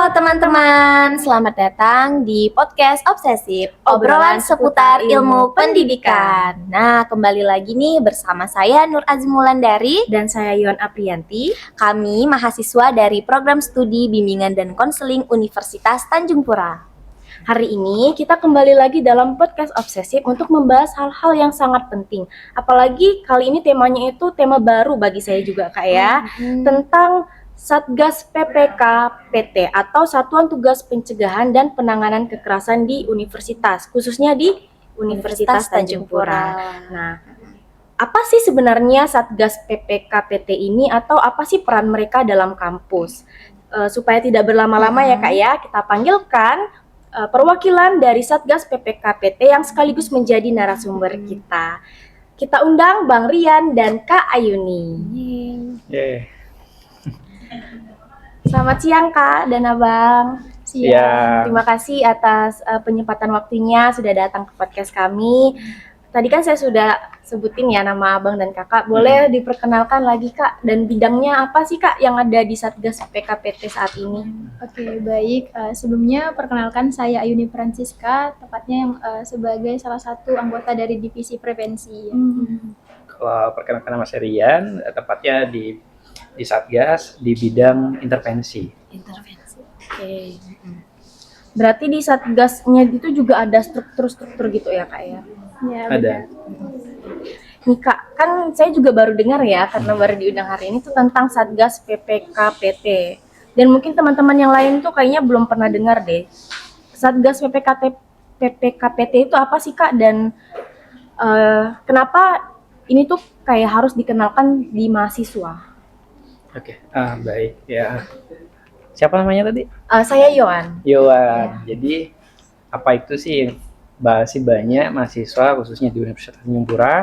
teman-teman, selamat datang di podcast Obsesif, obrolan seputar ilmu pendidikan. Nah, kembali lagi nih bersama saya Nur Azimulandari dan saya Yon Aprianti. Kami mahasiswa dari Program Studi Bimbingan dan Konseling Universitas Tanjung Pura. Hari ini kita kembali lagi dalam podcast Obsesif untuk membahas hal-hal yang sangat penting. Apalagi kali ini temanya itu tema baru bagi saya juga Kak ya, tentang Satgas PPK PT atau Satuan Tugas Pencegahan dan Penanganan Kekerasan di Universitas, khususnya di Universitas Tanjung Pura. Nah, apa sih sebenarnya Satgas PPK PT ini atau apa sih peran mereka dalam kampus? Supaya tidak berlama-lama ya Kak ya, kita panggilkan perwakilan dari Satgas PPK PT yang sekaligus menjadi narasumber kita. Kita undang Bang Rian dan Kak Ayuni. Selamat siang Kak dan Abang. Siang. Terima kasih atas penyempatan waktunya sudah datang ke podcast kami. Tadi kan saya sudah sebutin ya nama Abang dan Kakak. Boleh diperkenalkan lagi Kak, dan bidangnya apa sih Kak yang ada di Satgas PKPT saat ini? Oke, baik. Sebelumnya perkenalkan saya Ayuni Francisca, tepatnya yang sebagai salah satu anggota dari Divisi Prevensi. Kalau perkenalkan nama saya Rian, tepatnya di Satgas di bidang intervensi. Oke. Berarti di Satgasnya itu juga ada struktur-struktur gitu ya Kak ya? Ya, Ada. Nih Kak, kan saya juga baru dengar ya, karena baru diundang hari ini tuh tentang Satgas PPK PT. Dan mungkin teman-teman yang lain tuh kayaknya belum pernah dengar deh. Satgas PPK PT itu apa sih Kak? Dan kenapa ini tuh kayak harus dikenalkan di mahasiswa? Oke, baik ya. Siapa namanya tadi? Saya Yohan. Yohan. Jadi apa itu sih? Masih banyak mahasiswa khususnya di Universitas Tanjung Pura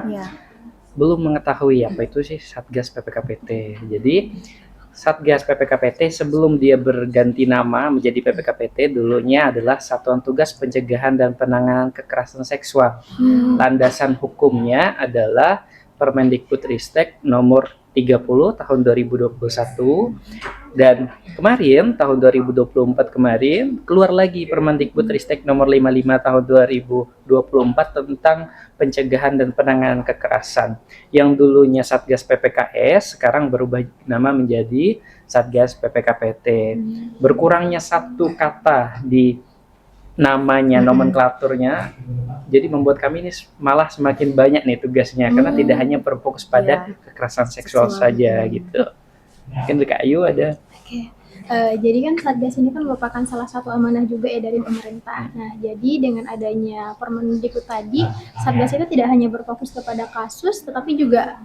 belum mengetahui apa itu sih Satgas PPKPT. Jadi Satgas PPKPT sebelum dia berganti nama menjadi PPKPT dulunya adalah Satuan Tugas Pencegahan dan Penanganan Kekerasan Seksual. Landasan hukumnya adalah Permendikbudristek nomor 30 tahun 2021 dan kemarin tahun 2024 kemarin keluar lagi Permendikbudristek nomor 55 tahun 2024 tentang pencegahan dan penanganan kekerasan. Yang dulunya Satgas PPKS sekarang berubah nama menjadi Satgas PPKPT. Berkurangnya satu kata di namanya, nomenklaturnya, jadi membuat kami ini malah semakin banyak nih tugasnya karena tidak hanya berfokus pada kekerasan seksual saja gitu. Mungkin Kak Ayu ada. Oke. Jadi kan Satgas ini kan merupakan salah satu amanah juga ya dari pemerintah. Nah, jadi dengan adanya Permendikbud tadi, Satgas itu tidak hanya berfokus kepada kasus, tetapi juga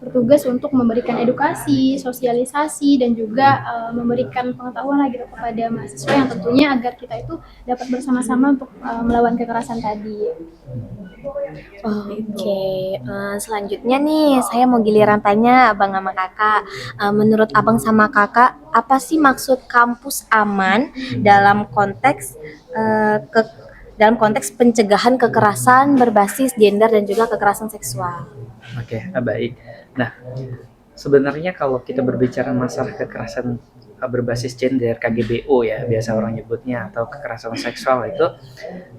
bertugas untuk memberikan edukasi, sosialisasi, dan juga memberikan pengetahuan lagi kepada mahasiswa yang tentunya agar kita itu dapat bersama-sama untuk melawan kekerasan tadi. Oke, selanjutnya nih saya mau giliran tanya Abang sama Kakak. Menurut Abang sama Kakak, apa sih maksud kampus aman dalam konteks pencegahan kekerasan berbasis gender dan juga kekerasan seksual? Oke, baik. Nah, sebenarnya kalau kita berbicara masalah kekerasan berbasis gender, KGBO ya biasa orang nyebutnya, atau kekerasan seksual itu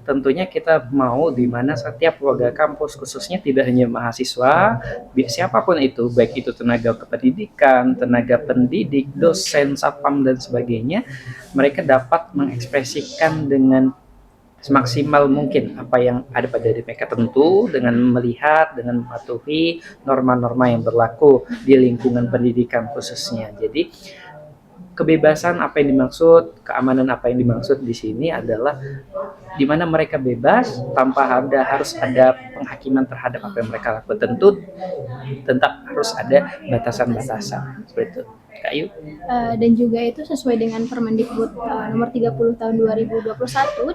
tentunya kita mau di mana setiap warga kampus khususnya tidak hanya mahasiswa, siapapun itu, baik itu tenaga kependidikan, tenaga pendidik, dosen, satpam dan sebagainya, mereka dapat mengekspresikan dengan semaksimal mungkin apa yang ada pada diri mereka, tentu dengan melihat, dengan mematuhi norma-norma yang berlaku di lingkungan pendidikan khususnya. Jadi kebebasan apa yang dimaksud, keamanan apa yang dimaksud di sini adalah di mana mereka bebas tanpa harus ada penghakiman terhadap apa yang mereka lakukan. Tentu tetap harus ada batasan-batasan seperti itu. Kak Ayu? Dan juga itu sesuai dengan Permendikbud nomor 30 tahun 2021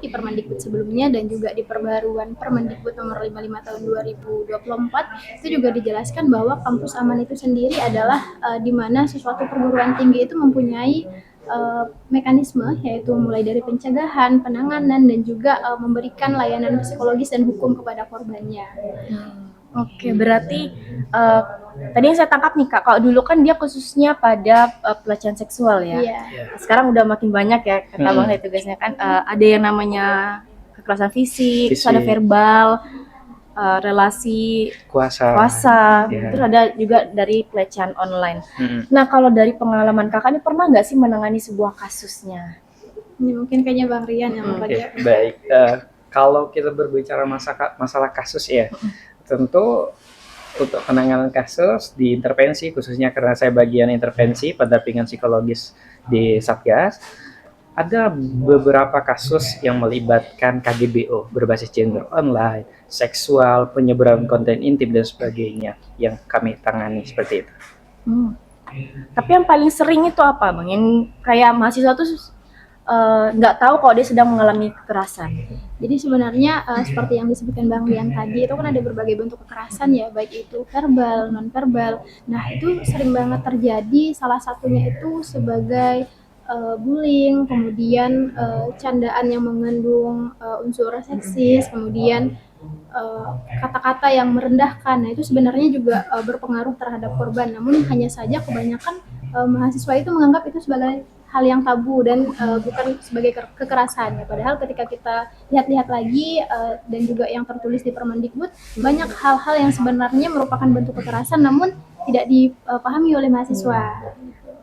di Permendikbud sebelumnya dan juga di perbaruan Permendikbud nomor 55 tahun 2024 itu juga dijelaskan bahwa kampus aman itu sendiri adalah di mana sesuatu perguruan tinggi itu mempunyai mekanisme, yaitu mulai dari pencegahan, penanganan, dan juga memberikan layanan psikologis dan hukum kepada korbannya. Oke, berarti tadi yang saya tangkap nih Kak, kalau dulu kan dia khususnya pada pelecehan seksual ya. Iya. Sekarang udah makin banyak ya kata Bang Ray tugasnya kan ada yang namanya kekerasan fisik, terus ada Fisik. verbal, relasi Kuasa. Iya. terus ada juga dari pelecehan online. Mm-mm. Nah, kalau dari pengalaman Kakak ini pernah nggak sih menangani sebuah kasusnya? Ini mungkin kayaknya Bang Rian yang Oke, bagian. baik. Kalau kita berbicara masalah kasus ya, tentu untuk penanganan kasus di intervensi, khususnya karena saya bagian intervensi pendampingan psikologis di Satgas, ada beberapa kasus yang melibatkan KGBO berbasis gender online, seksual, penyebaran konten intim dan sebagainya yang kami tangani seperti itu. Tapi yang paling sering itu apa Bang? Yang kayak mahasiswa tuh nggak tahu kalau dia sedang mengalami kekerasan. Jadi sebenarnya seperti yang disebutkan Bang Rian tadi, itu kan ada berbagai bentuk kekerasan ya, baik itu verbal, non verbal. Nah, itu sering banget terjadi, salah satunya itu sebagai bullying, kemudian candaan yang mengandung unsur seksis, kemudian kata-kata yang merendahkan. Nah, itu sebenarnya juga berpengaruh terhadap korban. Namun hanya saja kebanyakan mahasiswa itu menganggap itu sebagai hal yang tabu dan bukan sebagai kekerasan. Ya, padahal ketika kita lihat-lihat lagi dan juga yang tertulis di Permendikbud, banyak hal-hal yang sebenarnya merupakan bentuk kekerasan namun tidak dipahami oleh mahasiswa.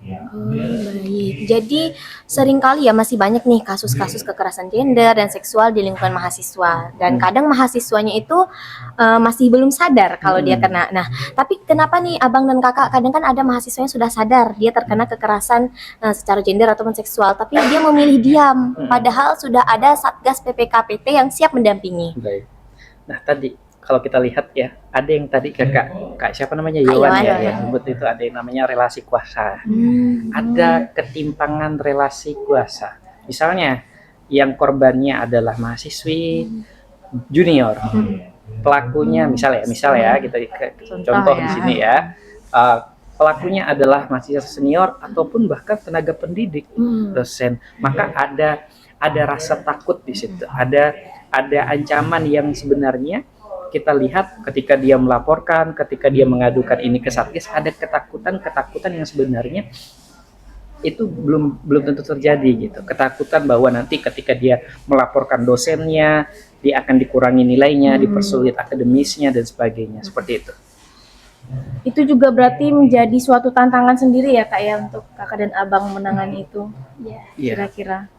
Baik. Jadi seringkali ya masih banyak nih kasus-kasus kekerasan gender dan seksual di lingkungan mahasiswa. Dan kadang mahasiswanya itu masih belum sadar kalau dia kena. Nah, tapi kenapa nih Abang dan Kakak kadang kan ada mahasiswa yang sudah sadar dia terkena kekerasan secara gender ataupun seksual, tapi dia memilih diam. Padahal sudah ada Satgas PPKPT yang siap mendampingi. Baik. Nah, tadi kalau kita lihat ya, ada yang tadi Kak siapa namanya, Yowan ya, yang sebut itu ada yang namanya relasi kuasa. Ada ketimpangan relasi kuasa. Misalnya yang korbannya adalah mahasiswi junior, pelakunya misal ya kita contoh di sini ya, pelakunya adalah mahasiswa senior ataupun bahkan tenaga pendidik, dosen, maka ada rasa takut di situ, ada ancaman yang sebenarnya kita lihat ketika dia melaporkan, ketika dia mengadukan ini ke Satgas, ada ketakutan yang sebenarnya itu belum tentu terjadi gitu. Ketakutan bahwa nanti ketika dia melaporkan dosennya, dia akan dikurangi nilainya, dipersulit akademisnya dan sebagainya, seperti itu. Itu juga berarti menjadi suatu tantangan sendiri ya Kak ya untuk Kakak dan Abang menangani itu. Iya. Kira-kira.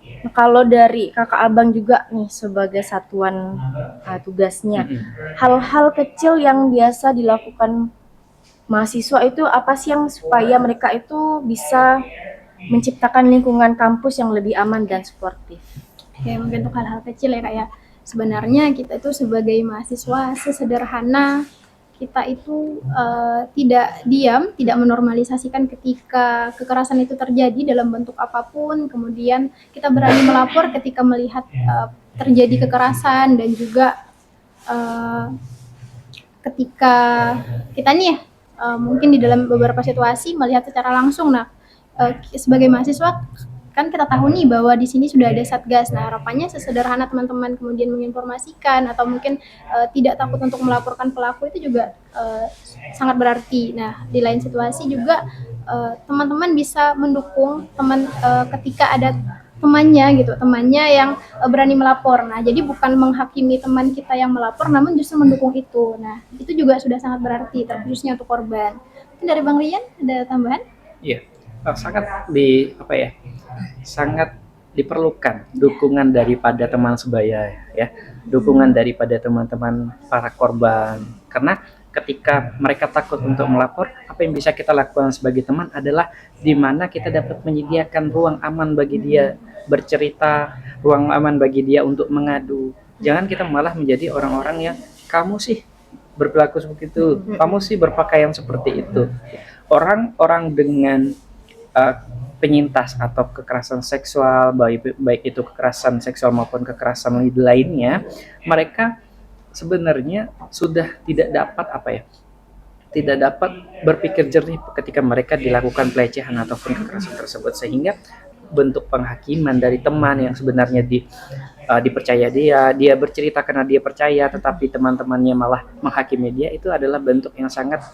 Nah, kalau dari Kakak Abang juga nih sebagai satuan tugasnya, hal-hal kecil yang biasa dilakukan mahasiswa itu apa sih yang supaya mereka itu bisa menciptakan lingkungan kampus yang lebih aman dan suportif? Ya, mungkin untuk hal-hal kecil ya Kak ya. Sebenarnya kita itu sebagai mahasiswa sesederhana kita itu tidak diam, tidak menormalisasikan ketika kekerasan itu terjadi dalam bentuk apapun, kemudian kita berani melapor ketika melihat terjadi kekerasan dan juga ketika kita nih mungkin di dalam beberapa situasi melihat secara langsung. Nah, sebagai mahasiswa kan kita tahu nih bahwa di sini sudah ada Satgas. Nah, harapannya sesederhana teman-teman kemudian menginformasikan atau mungkin tidak takut untuk melaporkan pelaku itu juga sangat berarti. Nah, di lain situasi juga teman-teman bisa mendukung teman ketika ada temannya yang berani melapor. Nah, jadi bukan menghakimi teman kita yang melapor, namun justru mendukung itu. Nah, itu juga sudah sangat berarti, terkhususnya untuk korban. Mungkin dari Bang Rian ada tambahan? Iya, sangat diperlukan dukungan daripada teman sebaya ya, dukungan daripada teman-teman para korban, karena ketika mereka takut untuk melapor, apa yang bisa kita lakukan sebagai teman adalah di mana kita dapat menyediakan ruang aman bagi dia bercerita, ruang aman bagi dia untuk mengadu. Jangan kita malah menjadi orang-orang yang kamu sih berperilaku seperti itu, kamu sih berpakaian seperti itu. Orang-orang dengan penyintas atau kekerasan seksual, baik itu kekerasan seksual maupun kekerasan lainnya, mereka sebenarnya sudah tidak dapat berpikir jernih ketika mereka dilakukan pelecehan ataupun kekerasan tersebut, sehingga bentuk penghakiman dari teman yang sebenarnya dipercaya dia bercerita karena dia percaya, tetapi teman-temannya malah menghakimi dia, itu adalah bentuk yang sangat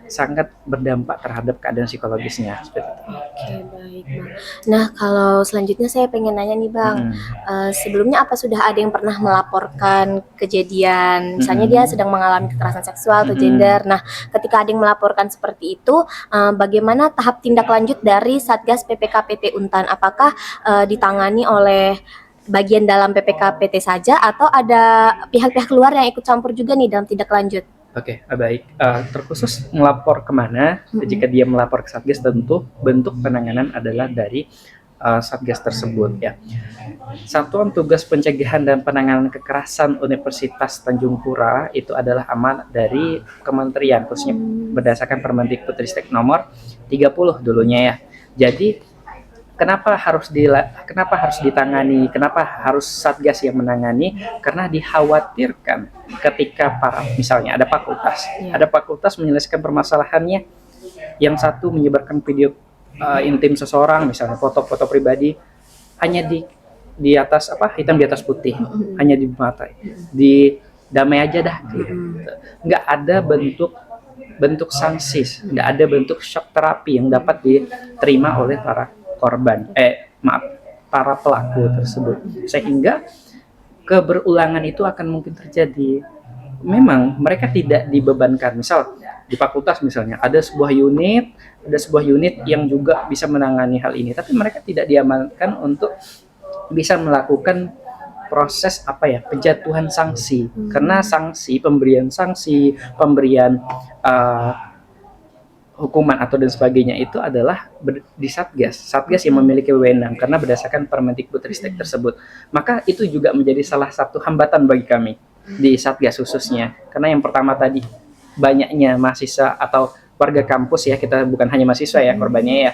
sangat berdampak terhadap keadaan psikologisnya seperti itu. Oke, baik Bang. Nah, kalau selanjutnya saya pengen nanya nih Bang, sebelumnya apa sudah ada yang pernah melaporkan kejadian, misalnya dia sedang mengalami kekerasan seksual atau gender. Nah, ketika ada yang melaporkan seperti itu, bagaimana tahap tindak lanjut dari Satgas PPKPT Untan? Apakah ditangani oleh bagian dalam PPKPT saja atau ada pihak-pihak luar yang ikut campur juga nih dalam tindak lanjut? Oke, baik. Terkhusus melapor kemana? Jika dia melapor ke Satgas, tentu bentuk penanganan adalah dari Satgas tersebut ya. Satuan Tugas Pencegahan dan Penanganan Kekerasan Universitas Tanjung Pura itu adalah amanat dari kementerian, khususnya berdasarkan Permendikbudristek nomor 30 dulunya ya. Jadi kenapa harus ditangani? Kenapa harus Satgas yang menangani? Karena dikhawatirkan ketika misalnya ada fakultas menyelesaikan permasalahannya, yang satu menyebarkan video intim seseorang, misalnya foto-foto pribadi, hanya di atas hitam di atas putih, hanya dimatai, di damai aja dah, gitu. Nggak ada bentuk sanksi, nggak ada bentuk shock terapi yang dapat diterima oleh para para pelaku tersebut, sehingga keberulangan itu akan mungkin terjadi. Memang mereka tidak dibebankan, misal di fakultas misalnya ada sebuah unit yang juga bisa menangani hal ini, tapi mereka tidak diamankan untuk bisa melakukan proses penjatuhan sanksi, karena pemberian hukuman atau dan sebagainya itu adalah di Satgas yang memiliki wewenang karena berdasarkan Permendikbudristek tersebut. Maka itu juga menjadi salah satu hambatan bagi kami di Satgas khususnya, karena yang pertama tadi banyaknya mahasiswa atau warga kampus ya, kita bukan hanya mahasiswa ya korbannya ya,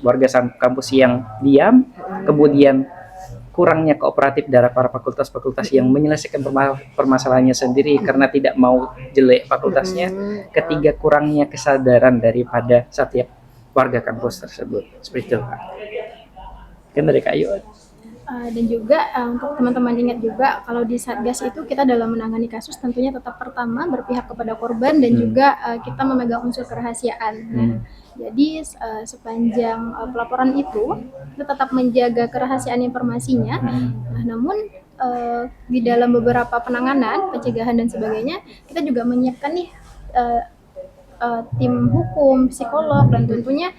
warga kampus yang diam, kemudian kurangnya kooperatif dari para fakultas-fakultas yang menyelesaikan permasalahannya sendiri karena tidak mau jelek fakultasnya. Ketiga, kurangnya kesadaran daripada setiap warga kampus tersebut. Seperti itu, Pak. Kan dari Kak Ayu. Dan juga untuk teman-teman ingat juga kalau di Satgas itu kita dalam menangani kasus tentunya tetap pertama berpihak kepada korban dan juga kita memegang unsur kerahasiaan. Nah, jadi sepanjang pelaporan itu kita tetap menjaga kerahasiaan informasinya. Nah, namun di dalam beberapa penanganan, pencegahan dan sebagainya kita juga menyiapkan nih tim hukum, psikolog, dan tentunya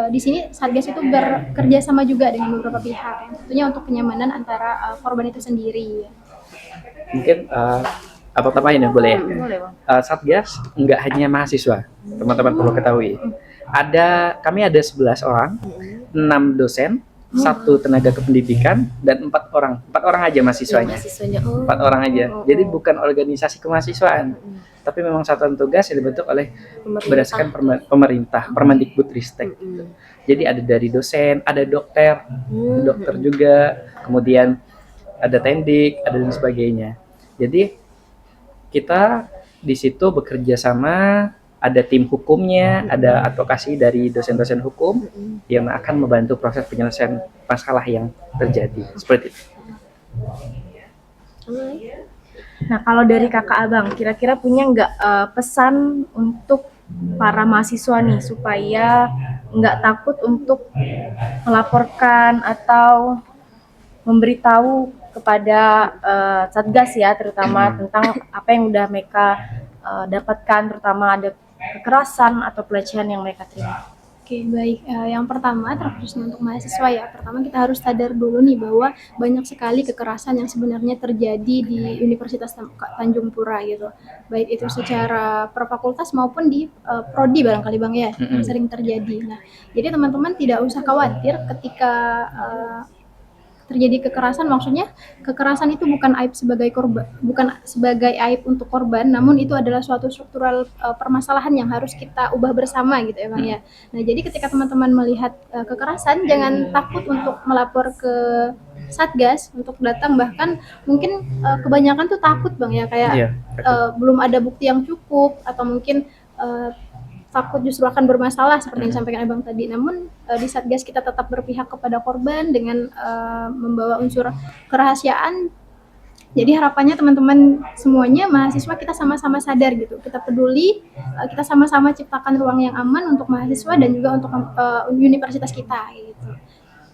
di sini Satgas itu bekerja sama juga dengan beberapa pihak, tentunya untuk kenyamanan antara korban itu sendiri. Mungkin apa tambahin ya, boleh ya? Satgas nggak hanya mahasiswa, teman-teman perlu ketahui. Kami ada 11 orang, 6 dosen, 1 tenaga kependidikan, dan 4 orang aja mahasiswanya. 4 orang aja. Jadi bukan organisasi kemahasiswaan, tapi memang satuan tugas yang dibentuk oleh berdasarkan pemerintah, Permendikbudristek. Jadi ada dari dosen, ada dokter juga, kemudian ada tendik, ada dan sebagainya. Jadi kita di situ bekerja sama, ada tim hukumnya, ada advokasi dari dosen-dosen hukum yang akan membantu proses penyelesaian masalah yang terjadi. Seperti itu. Nah, kalau dari kakak abang, kira-kira punya nggak pesan untuk para mahasiswa nih supaya nggak takut untuk melaporkan atau memberitahu kepada Satgas ya, terutama tentang apa yang udah mereka dapatkan, terutama ada kekerasan atau pelecehan yang mereka terima. Oke, baik. Yang pertama, terkhususnya untuk mahasiswa ya, pertama kita harus sadar dulu nih bahwa banyak sekali kekerasan yang sebenarnya terjadi di Universitas Tanjung Pura gitu. Baik itu secara per fakultas maupun di prodi barangkali Bang ya, yang sering terjadi. Nah, jadi teman-teman tidak usah khawatir ketika terjadi kekerasan, maksudnya kekerasan itu bukan aib sebagai korban, bukan sebagai aib untuk korban, namun itu adalah suatu struktural permasalahan yang harus kita ubah bersama gitu ya Bang ya. Nah, jadi ketika teman-teman melihat kekerasan, jangan takut untuk melapor ke Satgas untuk datang, bahkan mungkin kebanyakan tuh takut Bang ya, kayak belum ada bukti yang cukup atau mungkin takut justru akan bermasalah seperti yang disampaikan Abang tadi. Namun di Satgas kita tetap berpihak kepada korban dengan membawa unsur kerahasiaan. Jadi harapannya teman-teman semuanya mahasiswa kita sama-sama sadar gitu, kita peduli, kita sama-sama ciptakan ruang yang aman untuk mahasiswa dan juga untuk universitas kita gitu.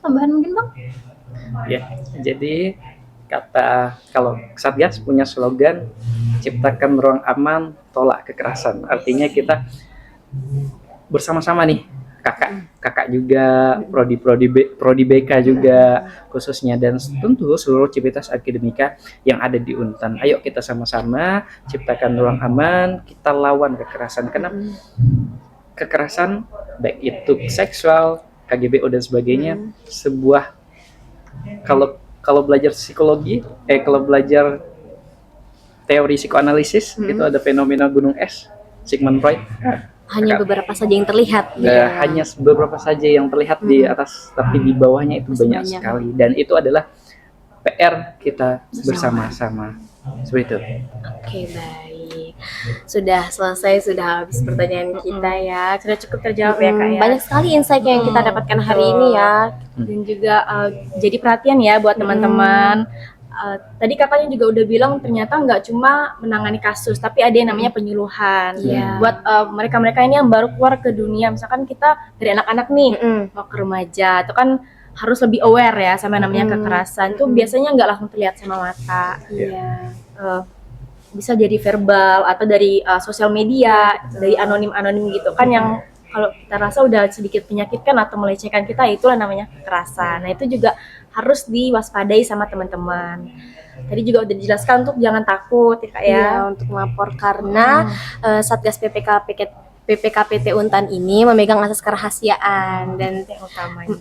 Tambahan mungkin Bang? Ya, jadi kalau Satgas punya slogan ciptakan ruang aman, tolak kekerasan. Artinya kita bersama-sama nih, kakak juga, prodi BK juga khususnya, dan tentu seluruh civitas akademika yang ada di Untan. Ayo kita sama-sama ciptakan ruang aman, kita lawan kekerasan. Karena kekerasan baik itu seksual, KGBO dan sebagainya, sebuah kalau belajar psikologi, kalau belajar teori psikoanalisis, itu ada fenomena gunung es, Sigmund Freud. Hanya beberapa saja yang terlihat. Hanya beberapa saja yang terlihat di atas, tapi di bawahnya itu banyak sekali. Dan itu adalah PR kita bersama-sama. Seperti itu. Oke, baik. Sudah selesai, sudah habis pertanyaan kita ya. Sudah cukup terjawab ya Kak ya. Banyak sekali insight yang kita dapatkan hari ini ya. Dan juga jadi perhatian ya buat teman-teman. Tadi kakaknya juga udah bilang ternyata nggak cuma menangani kasus, tapi ada yang namanya penyuluhan. Buat mereka-mereka ini yang baru keluar ke dunia, misalkan kita dari anak-anak nih mau ke remaja, itu kan harus lebih aware ya sama namanya kekerasan. Itu biasanya nggak langsung terlihat sama mata. Bisa jadi verbal atau dari sosial media, dari anonim gitu kan, yang kalau kita rasa udah sedikit menyakitkan atau melecehkan kita, itulah namanya kekerasan. Nah itu juga harus diwaspadai sama teman-teman. Tadi juga udah dijelaskan untuk jangan takut ya Kak ya, untuk melapor karena Satgas PPKPT Untan ini memegang asas kerahasiaan dan yang utamanya.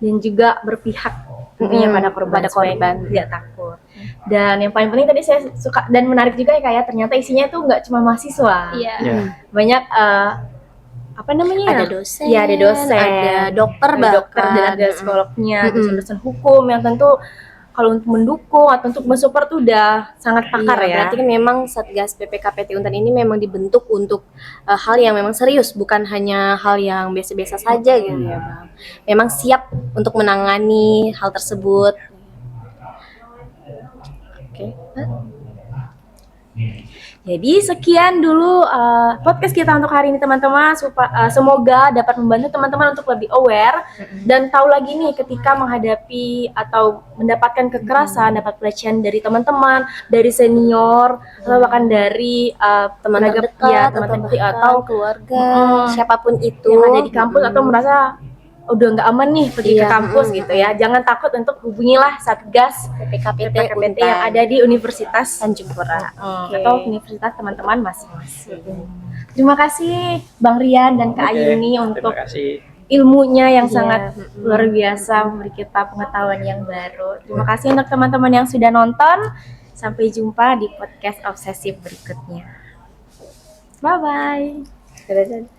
Dan juga berpihak tentunya pada korban, tidak takut. Dan yang paling penting tadi saya suka dan menarik juga ya Kak ya, ternyata isinya tuh nggak cuma mahasiswa. Banyak apa namanya? Ada dosen, ada dosen, ada dokter, dan ada psikolognya, dosen hukum yang tentu kalau untuk mendukung atau untuk mensupport tuh udah sangat pakar ya. Berarti kan memang Satgas PPKPT Untan ini memang dibentuk untuk hal yang memang serius, bukan hanya hal yang biasa-biasa saja gitu ya Bang. Memang siap untuk menangani hal tersebut. Oke. Jadi sekian dulu podcast kita untuk hari ini teman-teman. Semoga dapat membantu teman-teman untuk lebih aware dan tahu lagi nih ketika menghadapi atau mendapatkan kekerasan, dapat pelecehan dari teman-teman, dari senior, atau bahkan dari Teman terdekat, atau keluarga, siapapun itu yang ada di kampus atau merasa udah nggak aman nih pergi ke kampus gitu ya. Jangan takut untuk hubungilah Satgas PPKPT yang ada di Universitas Tanjung Pura atau universitas teman-teman masing-masing. Terima kasih Bang Rian dan Kak Ayuni untuk ilmunya yang sangat luar biasa, memberi kita pengetahuan yang baru. Terima kasih untuk teman-teman yang sudah nonton. Sampai jumpa di podcast obsesif berikutnya. Bye bye.